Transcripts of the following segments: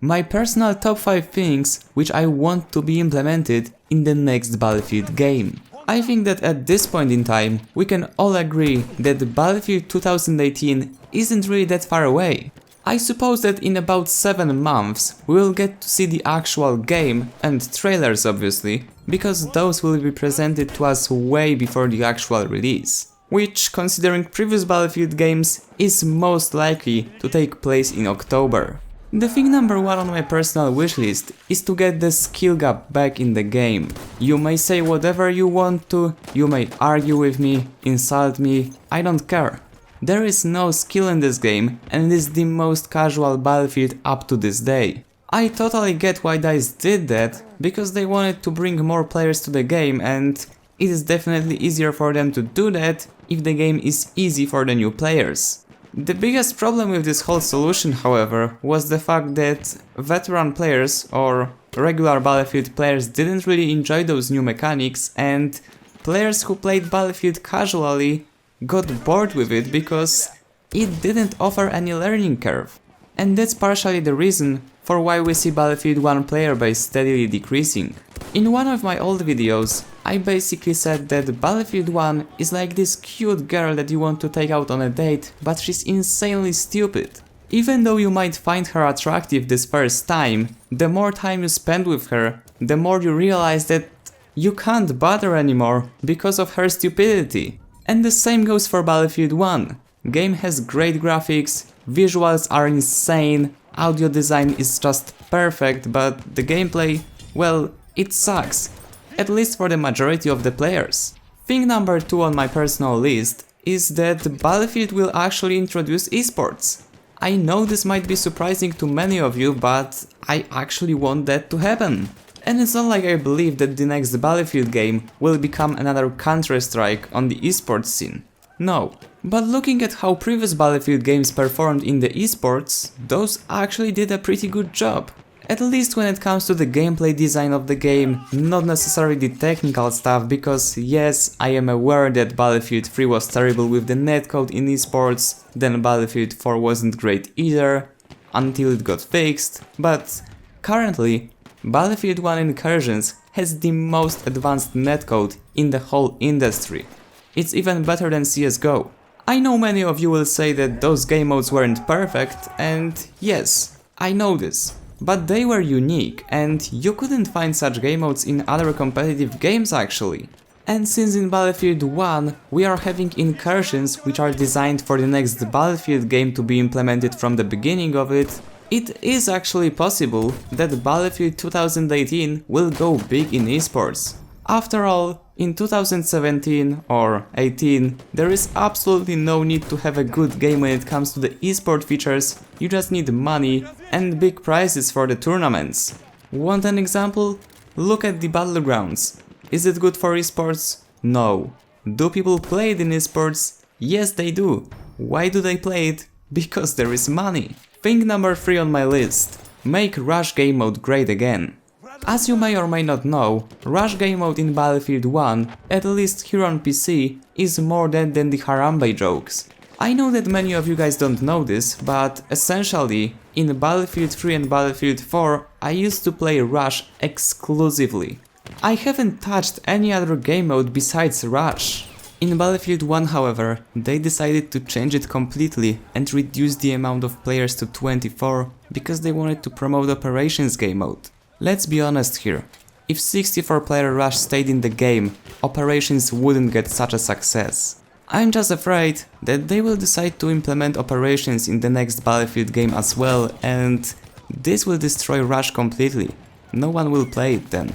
My personal top 5 things which I want to be implemented in the next Battlefield game. I think that at this point in time, we can all agree that Battlefield 2018 isn't really that far away. I suppose that in about 7 months we will get to see the actual game and trailers obviously, because those will be presented to us way before the actual release. Which, considering previous Battlefield games, is most likely to take place in October. The thing number 1 on my personal wishlist is to get the skill gap back in the game. You may say whatever you want to, you may argue with me, insult me, I don't care. There is no skill in this game and it is the most casual Battlefield up to this day. I totally get why DICE did that, because they wanted to bring more players to the game and it is definitely easier for them to do that if the game is easy for the new players. The biggest problem with this whole solution, however, was the fact that veteran players or regular Battlefield players didn't really enjoy those new mechanics, and players who played Battlefield casually got bored with it because it didn't offer any learning curve. And that's partially the reason for why we see Battlefield 1 player base steadily decreasing. In one of my old videos, I basically said that Battlefield 1 is like this cute girl that you want to take out on a date, but she's insanely stupid. Even though you might find her attractive this first time, the more time you spend with her, the more you realize that you can't bother anymore because of her stupidity. And the same goes for Battlefield 1. Game has great graphics, visuals are insane, audio design is just perfect, but the gameplay, well, it sucks. At least for the majority of the players. Thing number 2 on my personal list is that Battlefield will actually introduce esports. I know this might be surprising to many of you, but I actually want that to happen. And it's not like I believe that the next Battlefield game will become another Counter-Strike on the esports scene. No. But looking at how previous Battlefield games performed in the esports, those actually did a pretty good job. At least when it comes to the gameplay design of the game, not necessarily the technical stuff, because yes, I am aware that Battlefield 3 was terrible with the netcode in esports, then Battlefield 4 wasn't great either, until it got fixed, but currently, Battlefield 1 Incursions has the most advanced netcode in the whole industry. It's even better than CSGO. I know many of you will say that those game modes weren't perfect, and yes, I know this. But they were unique, and you couldn't find such game modes in other competitive games actually. And since in Battlefield 1 we are having incursions which are designed for the next Battlefield game to be implemented from the beginning of it, it is actually possible that Battlefield 2018 will go big in esports. After all, in 2017 or 18, there is absolutely no need to have a good game when it comes to the esport features, you just need money and big prizes for the tournaments. Want an example? Look at the Battlegrounds. Is it good for esports? No. Do people play it in esports? Yes, they do. Why do they play it? Because there is money. Thing number 3 on my list. Make Rush game mode great again. As you may or may not know, Rush game mode in Battlefield 1, at least here on PC, is more dead than the Harambe jokes. I know that many of you guys don't know this, but essentially, in Battlefield 3 and Battlefield 4, I used to play Rush exclusively. I haven't touched any other game mode besides Rush. In Battlefield 1, however, they decided to change it completely and reduce the amount of players to 24 because they wanted to promote Operations game mode. Let's be honest here, if 64-player Rush stayed in the game, Operations wouldn't get such a success. I'm just afraid that they will decide to implement Operations in the next Battlefield game as well, and this will destroy Rush completely. No one will play it then.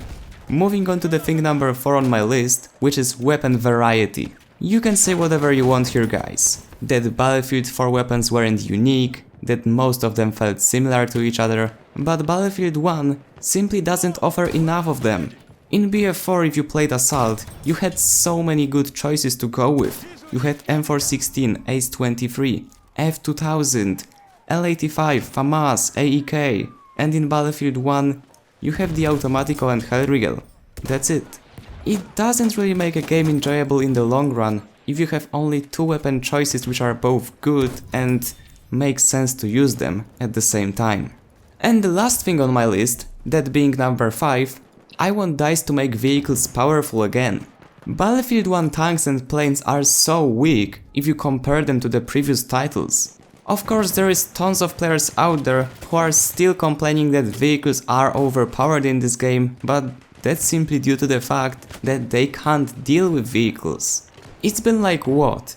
Moving on to the thing number 4 on my list, which is weapon variety. You can say whatever you want here, guys. That Battlefield 4 weapons weren't unique, that most of them felt similar to each other, but Battlefield 1 simply doesn't offer enough of them. In BF4, if you played Assault, you had so many good choices to go with. You had M416, Ace-23, F2000, L85, FAMAS, AEK, and in Battlefield 1 you have the Automatico and Hellriegel. That's it. It doesn't really make a game enjoyable in the long run if you have only 2 weapon choices which are both good and make sense to use them at the same time. And the last thing on my list, that being number 5, I want DICE to make vehicles powerful again. Battlefield 1 tanks and planes are so weak if you compare them to the previous titles. Of course, there is tons of players out there who are still complaining that vehicles are overpowered in this game, but that's simply due to the fact that they can't deal with vehicles. It's been like what?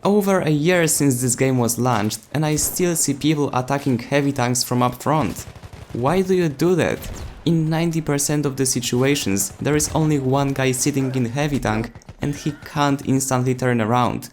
Over a year since this game was launched, and I still see people attacking heavy tanks from up front. Why do you do that? In 90% of the situations, there is only one guy sitting in heavy tank and he can't instantly turn around.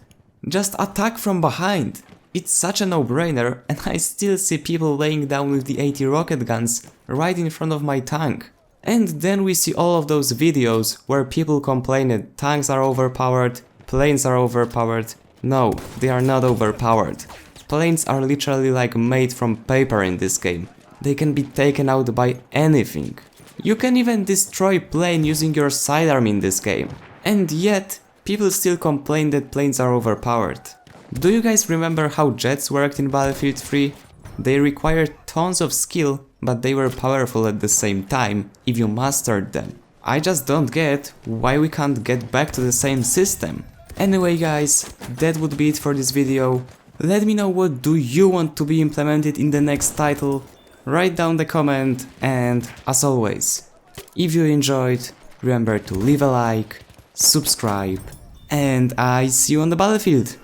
Just attack from behind! It's such a no-brainer, and I still see people laying down with the 80 rocket guns right in front of my tank. And then we see all of those videos where people complain that tanks are overpowered, planes are overpowered. No, they are not overpowered. Planes are literally like made from paper in this game. They can be taken out by anything. You can even destroy plane using your sidearm in this game. And yet, people still complain that planes are overpowered. Do you guys remember how jets worked in Battlefield 3? They required tons of skill, but they were powerful at the same time if you mastered them. I just don't get why we can't get back to the same system. Anyway guys, that would be it for this video. Let me know what do you want to be implemented in the next title. Write down the comment, and as always, if you enjoyed, remember to leave a like, subscribe, and I see you on the battlefield.